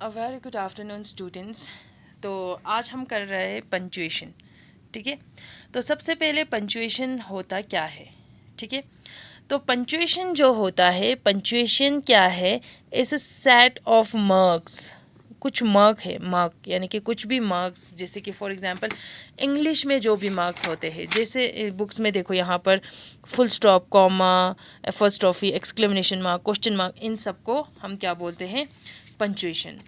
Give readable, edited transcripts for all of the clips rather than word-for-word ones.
A very good afternoon students. तो आज हम कर रहे हैं पंचुएशन। ठीक है, तो सबसे पहले पंचुएशन होता क्या है। ठीक है, तो पंचुएशन जो होता है, पंचुएशन क्या है, is a set of marks. कुछ मार्क है, मार्क यानी कि कुछ भी मार्क्स, जैसे कि फॉर एग्जांपल इंग्लिश में जो भी मार्क्स होते हैं, जैसे बुक्स में देखो यहाँ पर full stop, comma, apostrophe, exclamation mark, question mark, इन सबको हम क्या बोलते हैं, पंचुएशन।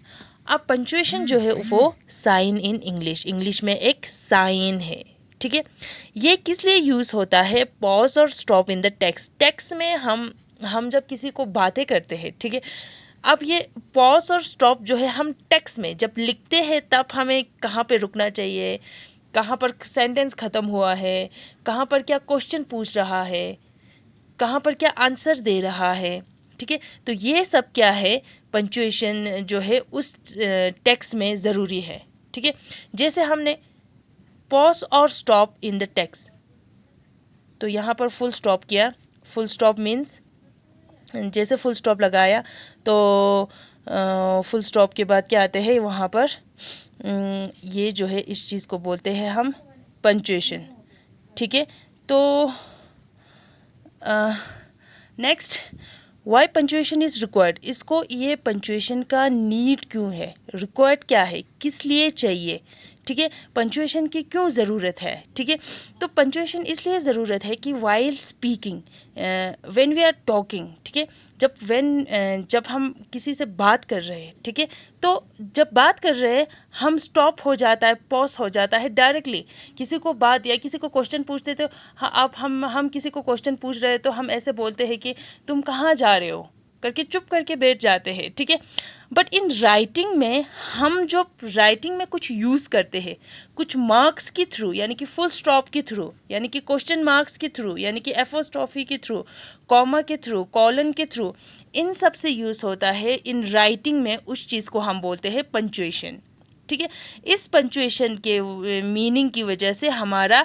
अब पंचुएशन जो है वो साइन इन इंग्लिश, इंग्लिश में एक साइन है। ठीक है, ये किस लिए यूज होता है, पॉज और stop in the text. Text में हम जब किसी को बातें करते हैं, ठीक है, अब ये पॉज और स्टॉप जो है हम टेक्स्ट में जब लिखते हैं तब हमें कहाँ पे रुकना चाहिए, कहाँ पर सेंटेंस खत्म हुआ है, कहाँ पर क्या क्वेश्चन पूछ रहा है, कहाँ पर क्या आंसर दे रहा है। ठीक है, तो ये सब क्या है, पंचुएशन जो है उस टेक्स्ट में ज़रूरी है। ठीक है, जैसे हमने पॉज और स्टॉप इन द टेक्स्ट, तो यहाँ पर फुल स्टॉप किया। फुल स्टॉप मीन्स जैसे फुल स्टॉप लगाया तो फुल स्टॉप के बाद क्या आते हैं वहाँ पर, ये जो है इस चीज़ को बोलते हैं हम पंचुएशन। ठीक है, तो next, why punctuation is required. इसको, ये पंचुएशन का नीड क्यों है, रिक्वायर्ड क्या है, किस लिए चाहिए। ठीक है, पंचुएशन की क्यों ज़रूरत है। ठीक है, तो पंचुएशन इसलिए ज़रूरत है कि while speaking, when we are talking, ठीक है, जब हम किसी से बात कर रहे हैं, ठीक है, तो जब बात कर रहे हैं हम स्टॉप हो जाता है, पॉज हो जाता है डायरेक्टली। किसी को बात या किसी को क्वेश्चन पूछते तो आप हम किसी को क्वेश्चन पूछ रहे हैं तो हम ऐसे बोलते हैं कि तुम कहाँ जा रहे हो करके चुप करके बैठ जाते हैं। ठीक है, बट इन राइटिंग में हम जो राइटिंग में कुछ यूज़ करते हैं, कुछ मार्क्स के थ्रू, यानी कि फुल स्टॉप के थ्रू, यानी कि क्वेश्चन मार्क्स के थ्रू, यानी कि एपोस्ट्रोफी के थ्रू, कॉमा के थ्रू, कॉलन के थ्रू, इन सब से यूज़ होता है इन राइटिंग में, उस चीज़ को हम बोलते हैं पंचुएशन। ठीक है, इस पंचुएशन के मीनिंग की वजह से हमारा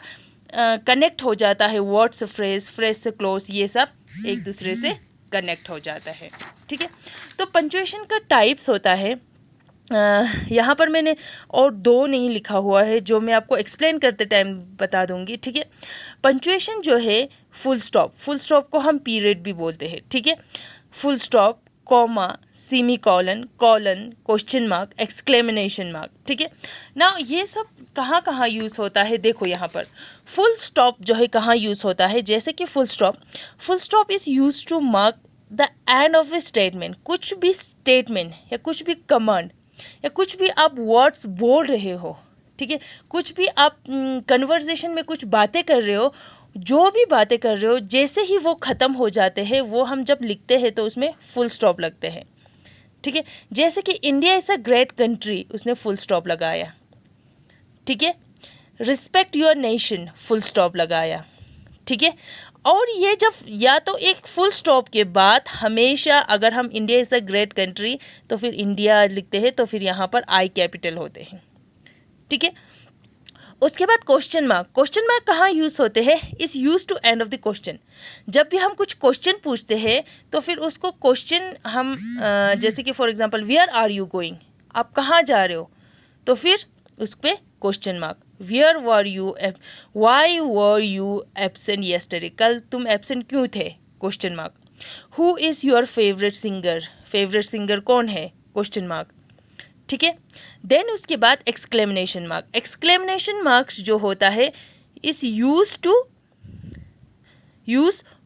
कनेक्ट हो जाता है वर्ड्स, फ्रेज, फ्रेज से क्लोज, ये सब एक दूसरे से कनेक्ट हो जाता है। ठीक है, तो पंचुएशन का टाइप्स होता है, यहाँ पर मैंने और दो नहीं लिखा हुआ है जो मैं आपको एक्सप्लेन करते टाइम बता दूंगी। ठीक है, पंचुएशन जो है फुल स्टॉप, फुल स्टॉप को हम पीरियड भी बोलते हैं। ठीक है, full stop, comma, semi colon, colon, question mark, exclamation mark. ठीक है ना, ये सब कहाँ कहाँ यूज़ होता है, देखो यहाँ पर फुल स्टॉप जो है कहाँ यूज़ होता है, जैसे कि full stop is use to mark the end of a statement. कुछ भी स्टेटमेंट या कुछ भी कमांड या कुछ भी आप वर्ड्स बोल रहे हो, ठीक है, कुछ भी आप कन्वर्सेशन में कुछ बातें कर रहे हो, जो भी बातें कर रहे हो, जैसे ही वो ख़त्म हो जाते हैं, वो हम जब लिखते हैं तो उसमें फुल स्टॉप लगते हैं। ठीक है, जैसे कि India is a great country, उसने फुल स्टॉप लगाया। ठीक है, respect your nation, full stop लगाया। ठीक है, और ये जब या तो एक फुल स्टॉप के बाद हमेशा, अगर हम India is a great country तो फिर इंडिया लिखते हैं तो फिर यहाँ पर आई कैपिटल होते हैं। ठीक है, उसके बाद क्वेश्चन मार्क कहाँ यूज होते हैं, is use to end of the question. जब भी हम कुछ क्वेश्चन पूछते हैं तो फिर उसको क्वेश्चन हम जैसे कि for example where are you going, आप कहाँ जा रहे हो, तो फिर उस पर question mark. Where were you, why were you absent yesterday, कल तुम एब्सेंट क्यों थे, question mark. Who is your favourite singer कौन है, क्वेश्चन मार्क। ठीक है, देन उसके बाद एक्सक्लेमेशन मार्क्स जो होता है is use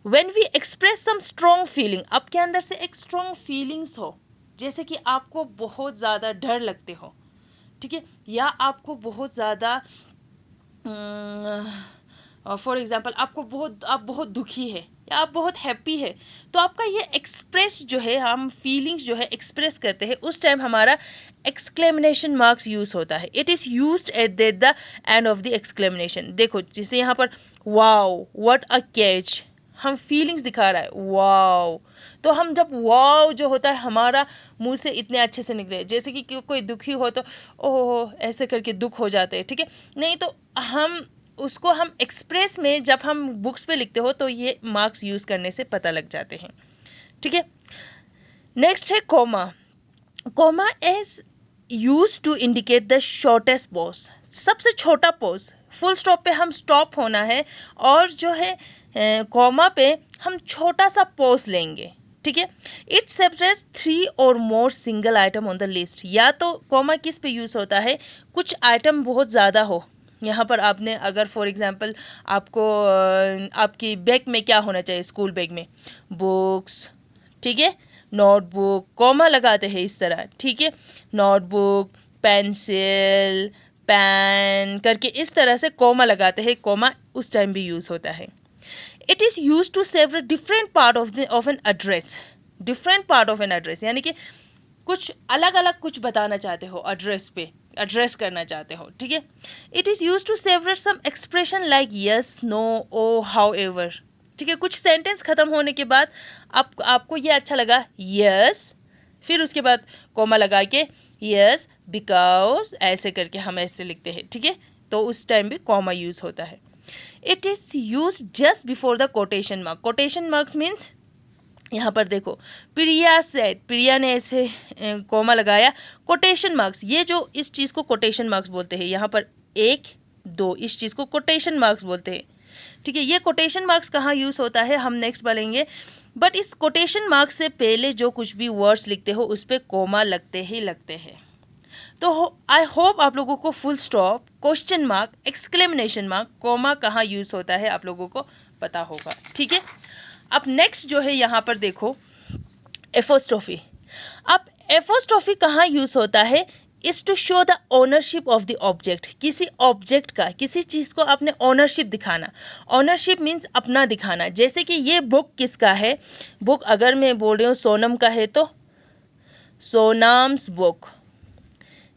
when we express some strong feeling. आपके अंदर से एक स्ट्रॉन्ग फीलिंग्स हो, जैसे कि आपको बहुत ज़्यादा डर लगते हो, ठीक है, या आपको बहुत ज़्यादा फॉर एग्जाम्पल आप बहुत दुखी है या आप बहुत हैप्पी है, तो आपका ये एक्सप्रेस जो है, हम फीलिंग्स जो है एक्सप्रेस करते हैं, उस टाइम हमारा एक्सक्लेमेशन मार्क्स यूज होता है। It is used at the end of the exclamation. देखो जैसे यहाँ पर वाओ, व्हाट अ कैच, हम फीलिंग्स दिखा रहा है वाओ, तो हम जब वाओ जो होता है हमारा मुंह से इतने अच्छे से निकले, जैसे कि कोई दुखी हो तो ओह ऐसे करके दुख हो जाते हैं। ठीक है, नहीं तो हम उसको हम एक्सप्रेस में जब हम बुक्स पे लिखते हो तो ये मार्क्स यूज करने से पता लग जाते हैं। ठीक है, नेक्स्ट है comma. Comma is use to indicate the shortest pause, सबसे छोटा पॉज। फुल स्टॉप पे हम स्टॉप होना है और जो है कॉमा पे हम छोटा सा पॉज लेंगे, ठीक है। It separates 3 or more single item on the list. या तो कॉमा किस पे यूज होता है, कुछ आइटम बहुत ज़्यादा हो। यहाँ पर आपने अगर फॉर एग्जांपल आपको आपकी बैग में क्या होना चाहिए, स्कूल बैग में बुक्स, ठीक है, नोटबुक, कॉमा लगाते हैं इस तरह, ठीक है, नोटबुक, पेंसिल, पेन करके इस तरह से कॉमा लगाते हैं। कॉमा उस टाइम भी यूज होता है। It is use to separate different part of an address, different part of an address, यानी कि कुछ अलग अलग कुछ बताना चाहते हो, एड्रेस पे एड्रेस करना चाहते हो, ठीक है। It is use to separate some expression like yes, no, oh, however, ठीक है। कुछ सेंटेंस खत्म होने के बाद आपको ये अच्छा लगा यस, फिर उसके बाद कोमा लगा के यस बिकॉज, ऐसे करके हम ऐसे लिखते हैं, ठीक है। तो उस टाइम भी कॉमा यूज होता है। It is use just before the quotation mark. Quotation marks means यहाँ पर देखो, प्रिया सेड, प्रिया ने ऐसे कोमा लगाया, कोटेशन मार्क्स, ये जो इस चीज को कोटेशन मार्क्स बोलते हैं। यहाँ पर 1, 2, इस चीज को कोटेशन मार्क्स बोलते हैं, ठीक है। ये कोटेशन मार्क्स कहाँ यूज होता है हम नेक्स्ट पढ़ेंगे। बट इस कोटेशन मार्क्स से पहले जो कुछ भी वर्ड्स लिखते हो उस पर कोमा लगते ही लगते हैं। तो आई होप आप लोगों को full stop, question mark, exclamation mark, comma कहाँ यूज होता है आप लोगों को पता होगा, ठीक है। अब नेक्स्ट जो है यहाँ पर देखो एपोस्ट्रोफी। अब एपोस्ट्रोफी कहाँ यूज होता है, is to show the ownership of the object. किसी ऑब्जेक्ट का, किसी चीज को अपने ओनरशिप दिखाना। ओनरशिप मीन्स अपना दिखाना। जैसे कि ये बुक किसका है, बुक अगर मैं बोल रही हूँ सोनम का है तो सोनाम्स बुक।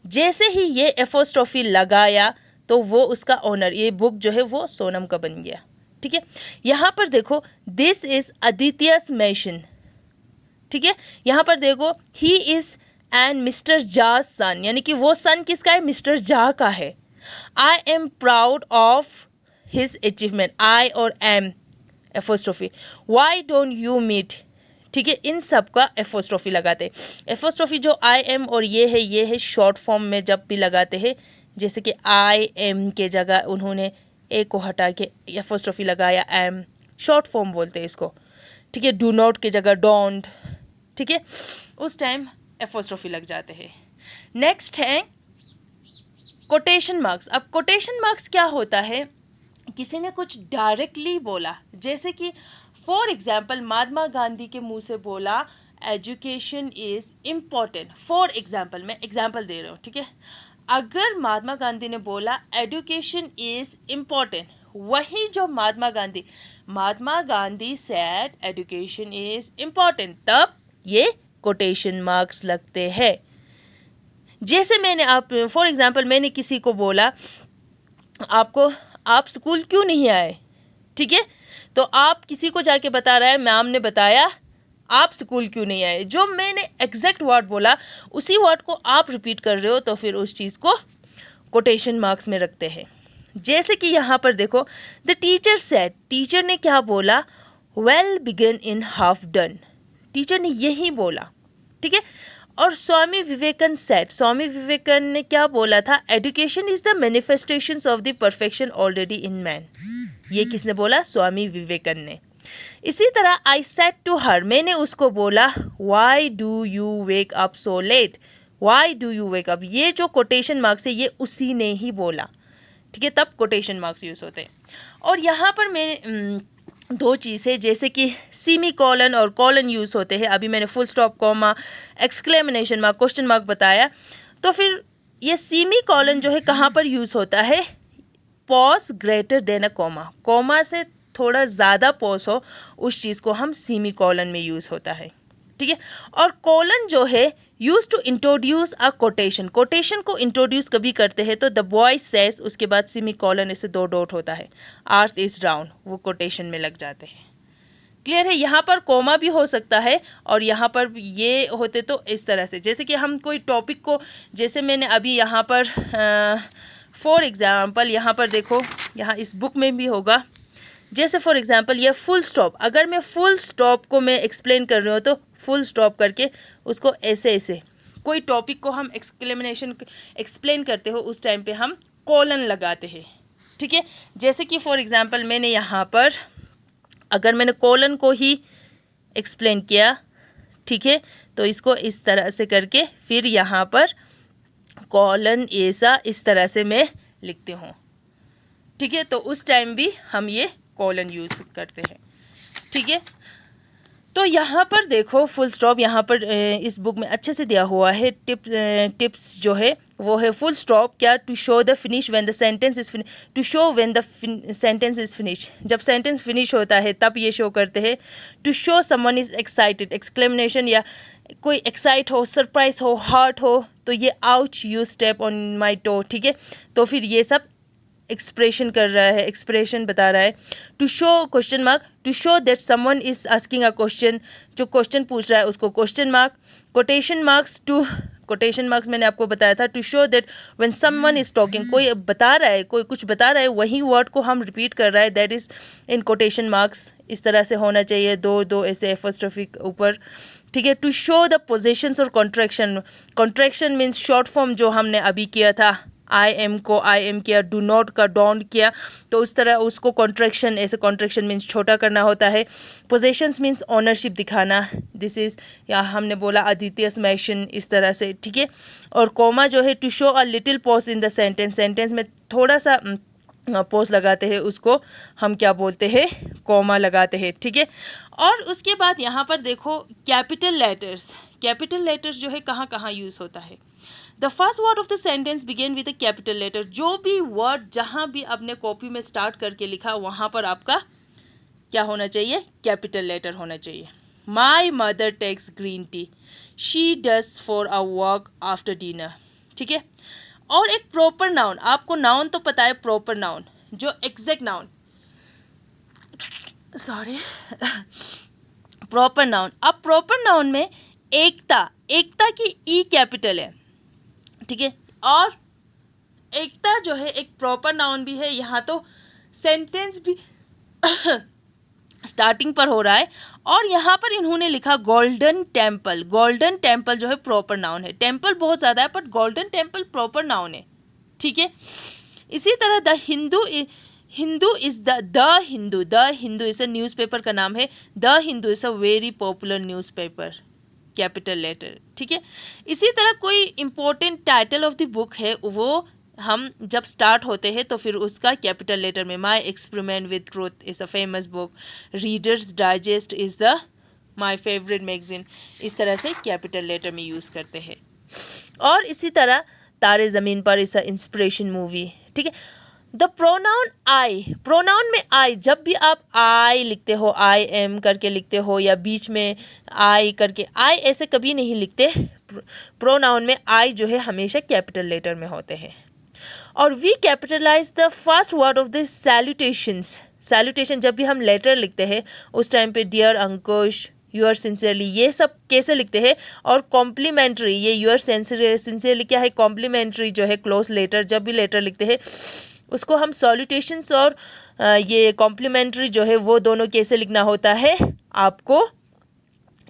जैसे ही ये एपोस्ट्रोफी लगाया तो वो उसका ओनर, ये बुक जो है वो सोनम का बन गया, ठीक है। यहां पर देखो दिस इज आदित्यस मैशन, ठीक है। यहां पर देखो ही इज एंड मिस्टर जाज सन, यानी कि वो सन किसका है, मिस्टर जा का है। I am proud of his achievement, I और M apostrophe. Why don't you meet, ठीक है। इन सब का एपोस्ट्रोफी लगाते हैं। एपोस्ट्रोफी जो आई एम और ये है शॉर्ट फॉर्म में जब भी लगाते हैं, जैसे कि आई एम के जगह उन्होंने ए को हटा के एपोस्ट्रोफी लगाया एम, शॉर्ट फॉर्म बोलते हैं इसको, ठीक है। डू नॉट के जगह डोंट, ठीक है, उस टाइम एपोस्ट्रोफी लग जाते हैं। नेक्स्ट है कोटेशन मार्क्स। अब कोटेशन मार्क्स क्या होता है, किसी ने कुछ डायरेक्टली बोला, जैसे कि फॉर एग्जाम्पल महात्मा गांधी के मुंह से बोला education is important. For example, मैं एग्जाम्पल दे रहा हूँ, ठीक है। अगर महात्मा गांधी ने बोला एजुकेशन इज इम्पोर्टेंट, वही जो Mahatma Gandhi said education is important, तब ये कोटेशन मार्क्स लगते हैं। जैसे मैंने आप फॉर एग्जाम्पल मैंने किसी को बोला आपको, आप स्कूल क्यों नहीं आए, ठीक है। तो आप किसी को जाके बता रहा है मैम ने बताया आप स्कूल क्यों नहीं आए। जो मैंने एग्जैक्ट वर्ड बोला उसी वर्ड को आप रिपीट कर रहे हो, तो फिर उस चीज को कोटेशन मार्क्स में रखते हैं। जैसे कि यहाँ पर देखो द टीचर सेड, टीचर ने क्या बोला, well begin in half done, teacher ने यही बोला, ठीक है। और स्वामी विवेकानंद सेड, स्वामी विवेकानंद ने क्या बोला था, education is the manifestations of the perfection already in man. ये किसने बोला, स्वामी विवेकानंद ने। इसी तरह आई सेड टू हर, मैंने उसको बोला why do you wake up so let, why do you wake up, ये जो कोटेशन मार्क्स है ये उसी ने ही बोला, ठीक है, तब कोटेशन मार्क्स यूज होते हैं। और यहाँ पर मैं दो चीज़ें जैसे कि सीमी कॉलन और कॉलन यूज होते हैं। अभी मैंने full stop, comma, exclamation mark, question mark बताया। तो फिर ये सीमी कॉलन जो है कहाँ पर यूज होता है, pause greater than a comma, comma से थोड़ा ज़्यादा पॉज हो उस चीज़ को हम सीमी कॉलन में यूज होता है, ठीक है। और कॉलन जो है use to introduce a quotation, quotation को इंट्रोड्यूस कभी करते हैं तो द बॉय सेज, उसके बाद सेमी कॉलन, इससे 2 डॉट होता है, अर्थ इज राउंड, वो कोटेशन में लग जाते हैं। क्लियर है। यहाँ पर कोमा भी हो सकता है और यहाँ पर ये होते तो इस तरह से, जैसे कि हम कोई टॉपिक को, जैसे मैंने अभी यहाँ पर फॉर एग्जाम्पल यहाँ पर देखो, यहाँ इस बुक में भी होगा, जैसे फॉर एग्जाम्पल ये फुल स्टॉप, अगर मैं फुल स्टॉप को मैं एक्सप्लेन कर रही हूँ तो फुल स्टॉप करके उसको ऐसे ऐसे कोई टॉपिक को हम एक्सप्लेन करते हो उस टाइम पे हम कोलन लगाते हैं, ठीक है। जैसे कि फॉर एग्जांपल मैंने यहाँ पर अगर मैंने कोलन को ही एक्सप्लेन किया, ठीक है, तो इसको इस तरह से करके फिर यहाँ पर कोलन ऐसा इस तरह से मैं लिखती हूँ, ठीक है। तो उस टाइम भी हम ये कोलन यूज करते हैं, ठीक है। तो यहाँ पर देखो फुल स्टॉप यहाँ पर इस बुक में अच्छे से दिया हुआ है। टिप्स जो है वो है फुल स्टॉप क्या, to show the finish when the sentence is finish, to show when the sentence is finish, जब सेंटेंस फिनिश होता है तब ये शो करते हैं। To show someone is excited, exclamation या कोई एक्साइट हो, सरप्राइज हो, हर्ट हो, तो ये ouch you step on my toe, ठीक है। तो फिर ये सब एक्सप्रेशन कर रहा है, एक्सप्रेशन बता रहा है। To show question mark, to show that someone is asking a question, जो क्वेश्चन पूछ रहा है उसको question mark. Quotation marks, to quotation marks मैंने आपको बताया था। To show that when someone is talking, कोई बता रहा है, कोई कुछ बता रहा है, वही वर्ड को हम रिपीट कर रहा है, that is in quotation marks. इस तरह से होना चाहिए, दो ऐसे एपोस्ट्रोफी ऊपर, ठीक है। टू शो द पोजेशंस और contraction, contraction means short form जो हमने अभी किया था, आई एम को आई एम किया, डू नॉट का डोंट किया, तो उस तरह उसको कॉन्ट्रैक्शन, ऐसे कॉन्ट्रैक्शन मीन्स छोटा करना होता है। पोजेशंस मीन्स ओनरशिप दिखाना, दिस इज, या हमने बोला अद्वितीय मैशन, इस तरह से, ठीक है। और कोमा जो है to show a little pause in the sentence, sentence में थोड़ा सा पॉज लगाते हैं, उसको हम क्या बोलते हैं, कोमा लगाते हैं, ठीक है। और उसके बाद यहाँ पर देखो कैपिटल लेटर्स, कैपिटल लेटर्स जो है कहाँ कहाँ यूज होता है। The first word of the sentence begin with a capital letter, जो भी वर्ड जहां भी आपने कॉपी में स्टार्ट करके लिखा वहां पर आपका क्या होना चाहिए, कैपिटल लेटर होना चाहिए। My mother takes green tea, she does for a walk after dinner, ठीक है। और एक प्रॉपर नाउन, आपको नाउन तो पता है, प्रॉपर नाउन जो exact noun, sorry, proper noun. अब प्रॉपर नाउन में एकता, एकता की ई कैपिटल है, ठीक है। और एकता जो है एक प्रॉपर नाउन भी है, यहाँ तो सेंटेंस भी स्टार्टिंग पर हो रहा है। और यहाँ पर इन्होंने लिखा गोल्डन टेम्पल, गोल्डन टेम्पल जो है प्रॉपर नाउन है, टेम्पल बहुत ज्यादा है पर गोल्डन टेम्पल प्रॉपर नाउन है, ठीक है। इसी तरह the Hindu, Hindu is the Hindu is a newspaper का नाम है, the Hindu is a very popular newspaper, capital letter, ठीक है। इसी तरह कोई important title of the book है, वो हम जब स्टार्ट होते हैं तो फिर उसका कैपिटल लेटर में, my experiment with truth is a famous book, readers digest is the my favourite magazine, इस तरह से कैपिटल लेटर में यूज करते हैं। और इसी तरह तारे जमीन पर इज अ इंस्पिरेशन मूवी, ठीक है। द प्रोनाउन आई, प्रोनाउन में आई, जब भी आप आई लिखते हो, आई एम करके लिखते हो, या बीच में आई करके, आई ऐसे कभी नहीं लिखते, प्रोनाउन में आई जो है हमेशा कैपिटल लेटर में होते हैं। और we capitalize the first word of the salutations, salutation जब भी हम लेटर लिखते हैं उस टाइम पे डियर अंकुश, यूर सिंसियरली, ये सब कैसे लिखते हैं। और कॉम्प्लीमेंट्री, ये यूर सिंसियरली क्या है, कॉम्प्लीमेंट्री जो है क्लोज लेटर, जब भी लेटर लिखते हैं उसको हम सॉल्यूटेशंस और ये कॉम्प्लीमेंट्री जो है वो दोनों कैसे लिखना होता है आपको,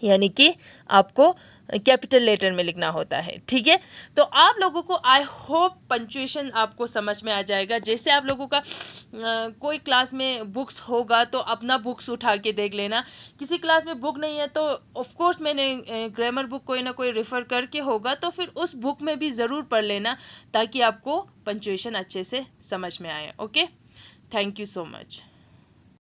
यानी कि आपको कैपिटल लेटर में लिखना होता है, ठीक है। तो आप लोगों को आई होप पंक्चुएशन आपको समझ में आ जाएगा। जैसे आप लोगों का कोई क्लास में बुक्स होगा तो अपना बुक्स उठा के देख लेना, किसी क्लास में बुक नहीं है तो ऑफ कोर्स मैंने ग्रामर बुक कोई ना कोई रेफर करके होगा, तो फिर उस बुक में भी ज़रूर पढ़ लेना ताकि आपको पंक्चुएशन अच्छे से समझ में आए। Okay, thank you so much.